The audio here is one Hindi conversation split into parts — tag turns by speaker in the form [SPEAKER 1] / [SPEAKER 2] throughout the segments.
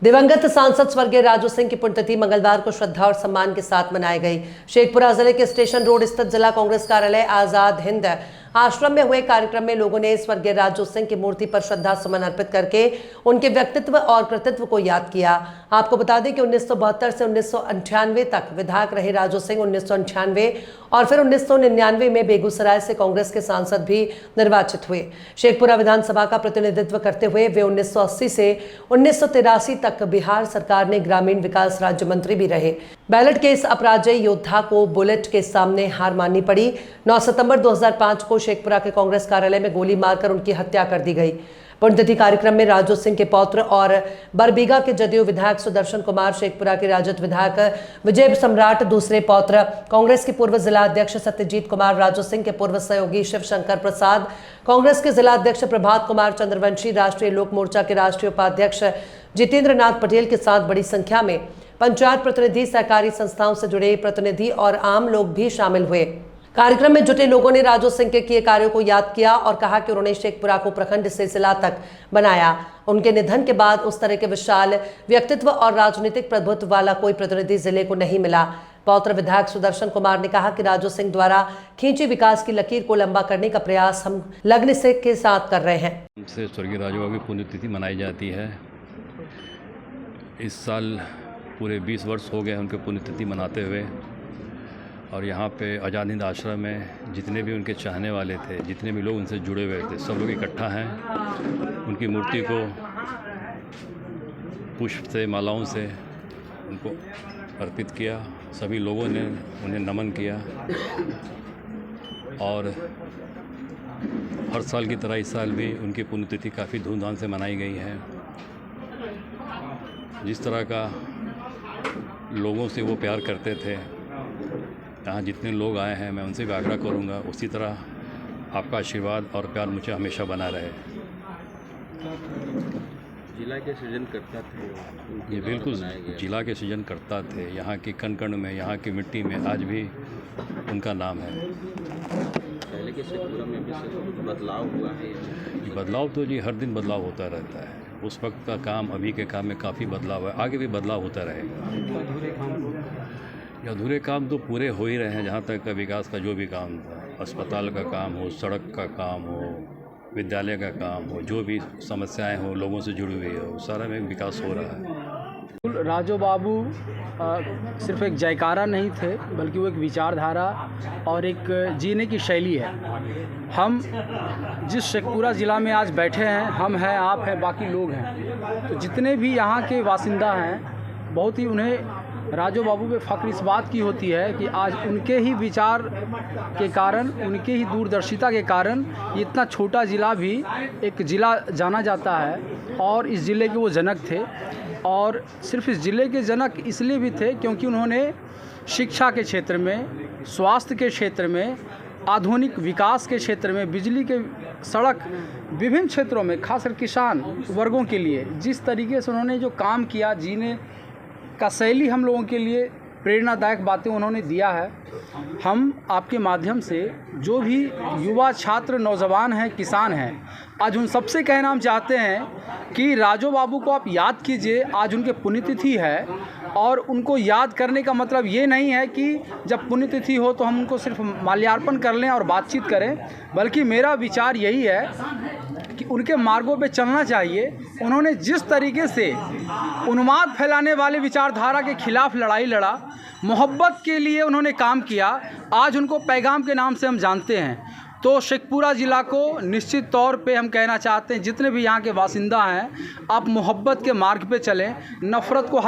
[SPEAKER 1] दिवंगत सांसद स्वर्गीय राजू सिंह की पुण्यतिथि मंगलवार को श्रद्धा और सम्मान के साथ मनाई गई। शेखपुरा जिले के स्टेशन रोड स्थित जिला कांग्रेस कार्यालय आजाद हिंद आश्रम में हुए कार्यक्रम में लोगों ने स्वर्गीय राजू सिंह की मूर्ति पर श्रद्धा सुमन अर्पित करके उनके व्यक्तित्व और कृतित्व को याद किया। आपको बता दें कि 1972 से 1998 तक विधायक रहे राजू सिंह 1998 और फिर 1999 में बेगूसराय से कांग्रेस के सांसद भी निर्वाचित हुए। शेखपुरा विधानसभा का प्रतिनिधित्व करते हुए वे 1980 से 1983 तक बिहार सरकार में ग्रामीण विकास राज्य मंत्री भी रहे। बैलेट के इस अपराजय योद्धा को बुलेट के सामने हार माननी पड़ी। 9 सितंबर 2005 को शेखपुरा के कांग्रेस कार्यालय में गोली मारकर उनकी हत्या कर दी गई। पुण्यतिथि कार्यक्रम में राजू सिंह के पौत्र और बरबीघा के जदयू विधायक सुदर्शन कुमार, शेखपुरा के राजद विधायक विजय सम्राट दूसरे पौत्र, कांग्रेस के पूर्व जिला अध्यक्ष सत्यजीत कुमार, राजू सिंह के पूर्व सहयोगी शिवशंकर प्रसाद, कांग्रेस के जिला अध्यक्ष प्रभात कुमार चंद्रवंशी, राष्ट्रीय लोक मोर्चा के राष्ट्रीय उपाध्यक्ष जितेंद्र नाथ पटेल के साथ बड़ी संख्या में पंचायत प्रतिनिधि, सहकारी संस्थाओं से जुड़े प्रतिनिधि और आम लोग भी शामिल हुए। कार्यक्रम में जुटे लोगों ने राजू सिंह के किए कार्यों को याद किया और कहा कि उन्होंने शेखपुरा को प्रखंड से जिला तक बनाया। उनके निधन के बाद उस तरह के विशाल व्यक्तित्व और राजनीतिक प्रभुत्व वाला कोई प्रतिनिधि जिले को नहीं मिला। पौत्र विधायक सुदर्शन कुमार ने कहा कि राजू सिंह द्वारा खींची विकास की लकीर को लंबा करने का प्रयास हम लग्न से के साथ कर रहे हैं।
[SPEAKER 2] से स्वर्गीय राजू बाबू की पुण्यतिथि मनाई जाती है। इस साल पूरे 20 वर्ष हो गए उनके पुण्यतिथि मनाते हुए, और यहाँ पे आज़ाद हिंद आश्रम में जितने भी उनके चाहने वाले थे, जितने भी लोग उनसे जुड़े हुए थे, सब लोग इकट्ठा हैं। उनकी मूर्ति को पुष्प से, मालाओं से उनको अर्पित किया। सभी लोगों ने उन्हें नमन किया और हर साल की तरह इस साल भी उनकी पुण्यतिथि काफ़ी धूमधाम से मनाई गई है। जिस तरह का लोगों से वो प्यार करते थे, यहाँ जितने लोग आए हैं मैं उनसे भी आग्रह करूँगा उसी तरह आपका आशीर्वाद और प्यार मुझे हमेशा बना रहे।
[SPEAKER 3] जिला के सृजन करता थे
[SPEAKER 2] ये, बिल्कुल जिला के सृजन करता थे। यहाँ की कण कण में, यहाँ की मिट्टी में आज भी उनका नाम है।
[SPEAKER 3] पहले के शेखपुरा में भी बदलाव हुआ है।
[SPEAKER 2] ये बदलाव तो जी हर दिन बदलाव होता रहता है। उस वक्त का काम अभी के काम में काफ़ी बदलाव है, आगे भी बदलाव होता रहेगा। अधूरे काम तो पूरे हो ही रहे हैं। जहाँ तक का विकास का जो भी काम था, अस्पताल का काम हो, सड़क का काम हो, विद्यालय का काम हो, जो भी समस्याएं हो, लोगों से जुड़ी हुई हो, सारा में विकास हो रहा है।
[SPEAKER 4] राजू बाबू सिर्फ एक जयकारा नहीं थे, बल्कि वो एक विचारधारा और एक जीने की शैली है। हम जिस शेखपुरा ज़िला में आज बैठे हैं, हम हैं, आप हैं, बाकी लोग हैं, तो जितने भी यहाँ के बासिंदा हैं, बहुत ही उन्हें राजू बाबू पे फ़ख्र इस बात की होती है कि आज उनके ही विचार के कारण, उनके ही दूरदर्शिता के कारण ये इतना छोटा ज़िला भी एक ज़िला जाना जाता है। और इस ज़िले के वो जनक थे, और सिर्फ इस ज़िले के जनक इसलिए भी थे क्योंकि उन्होंने शिक्षा के क्षेत्र में, स्वास्थ्य के क्षेत्र में, आधुनिक विकास के क्षेत्र में, बिजली के, सड़क, विभिन्न क्षेत्रों में, खासकर किसान वर्गों के लिए जिस तरीके से उन्होंने जो काम किया, जीने का शैली हम लोगों के लिए प्रेरणादायक बातें उन्होंने दिया है। हम आपके माध्यम से जो भी युवा छात्र, नौजवान हैं, किसान हैं, आज उन सबसे कहना हम चाहते हैं कि राजू बाबू को आप याद कीजिए। आज उनके पुण्यतिथि है, और उनको याद करने का मतलब ये नहीं है कि जब पुण्यतिथि हो तो हम उनको सिर्फ माल्यार्पण कर लें और बातचीत करें, बल्कि मेरा विचार यही है कि उनके मार्गों पे चलना चाहिए। उन्होंने जिस तरीके से उन्माद फैलाने वाले विचारधारा के खिलाफ लड़ाई लड़ा, मोहब्बत के लिए उन्होंने काम किया, आज उनको पैगाम के नाम से हम जानते हैं। तो शेखपुरा ज़िला को निश्चित तौर पे हम कहना चाहते हैं, जितने भी यहाँ के बासिंदा हैं, आप मोहब्बत के मार्ग पे चलें। नफ़रत को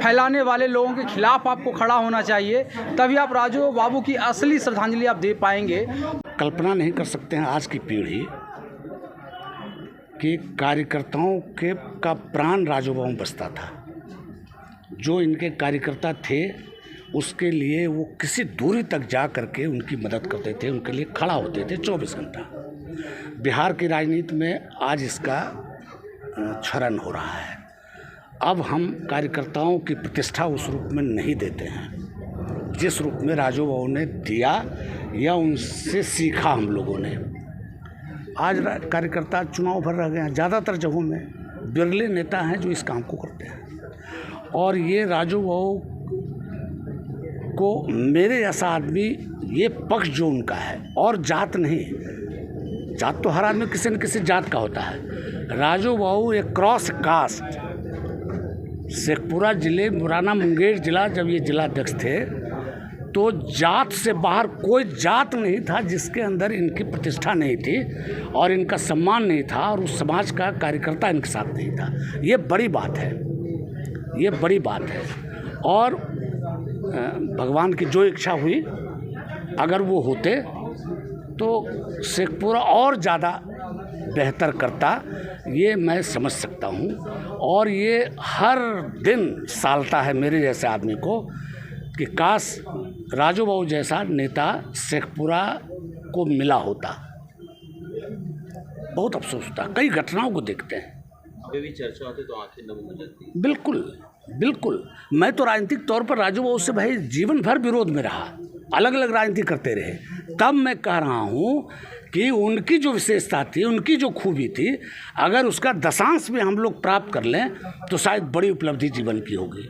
[SPEAKER 4] फैलाने वाले लोगों के खिलाफ आपको खड़ा होना चाहिए, तभी आप राजू बाबू की असली श्रद्धांजलि आप दे पाएंगे।
[SPEAKER 5] कल्पना नहीं कर सकते हैं आज की पीढ़ी कि कार्यकर्ताओं के का प्राण राजू बाबू बसता था। जो इनके कार्यकर्ता थे उसके लिए वो किसी दूरी तक जा करके उनकी मदद करते थे, उनके लिए खड़ा होते थे 24 घंटा। बिहार की राजनीति में आज इसका क्षरण हो रहा है। अब हम कार्यकर्ताओं की प्रतिष्ठा उस रूप में नहीं देते हैं जिस रूप में राजू बाबू ने दिया या उनसे सीखा हम लोगों ने। आज कार्यकर्ता चुनाव भर रह गए हैं। ज़्यादातर जगहों में बिरले नेता हैं जो इस काम को करते हैं। और ये राजू भाऊ को मेरे जैसा आदमी, ये पक्ष जो उनका है, और जात नहीं, जात तो हर आदमी किसी न किसी जात का होता है। राजू भाऊ एक क्रॉस कास्ट, शेखपुरा जिले, मुराना मुंगेर जिला जब ये जिला अध्यक्ष थे तो जात से बाहर कोई जात नहीं था जिसके अंदर इनकी प्रतिष्ठा नहीं थी और इनका सम्मान नहीं था और उस समाज का कार्यकर्ता इनके साथ नहीं था। ये बड़ी बात है, ये बड़ी बात है। और भगवान की जो इच्छा हुई, अगर वो होते तो शेखपुरा और ज़्यादा बेहतर करता, ये मैं समझ सकता हूँ। और ये हर दिन सालता है मेरे जैसे आदमी को कि काश राजू बाबू जैसा नेता शेखपुरा को मिला होता। बहुत अफसोस होता, कई घटनाओं को देखते हैं।
[SPEAKER 3] अभी भी चर्चा होती तो आंखें नम हो जाती।
[SPEAKER 5] बिल्कुल बिल्कुल, मैं तो राजनीतिक तौर पर राजू बाबू से भाई जीवन भर विरोध में रहा, अलग अलग राजनीति करते रहे। तब मैं कह रहा हूँ कि उनकी जो विशेषता थी, उनकी जो खूबी थी, अगर उसका दशांश भी हम लोग प्राप्त कर लें तो शायद बड़ी उपलब्धि जीवन की होगी।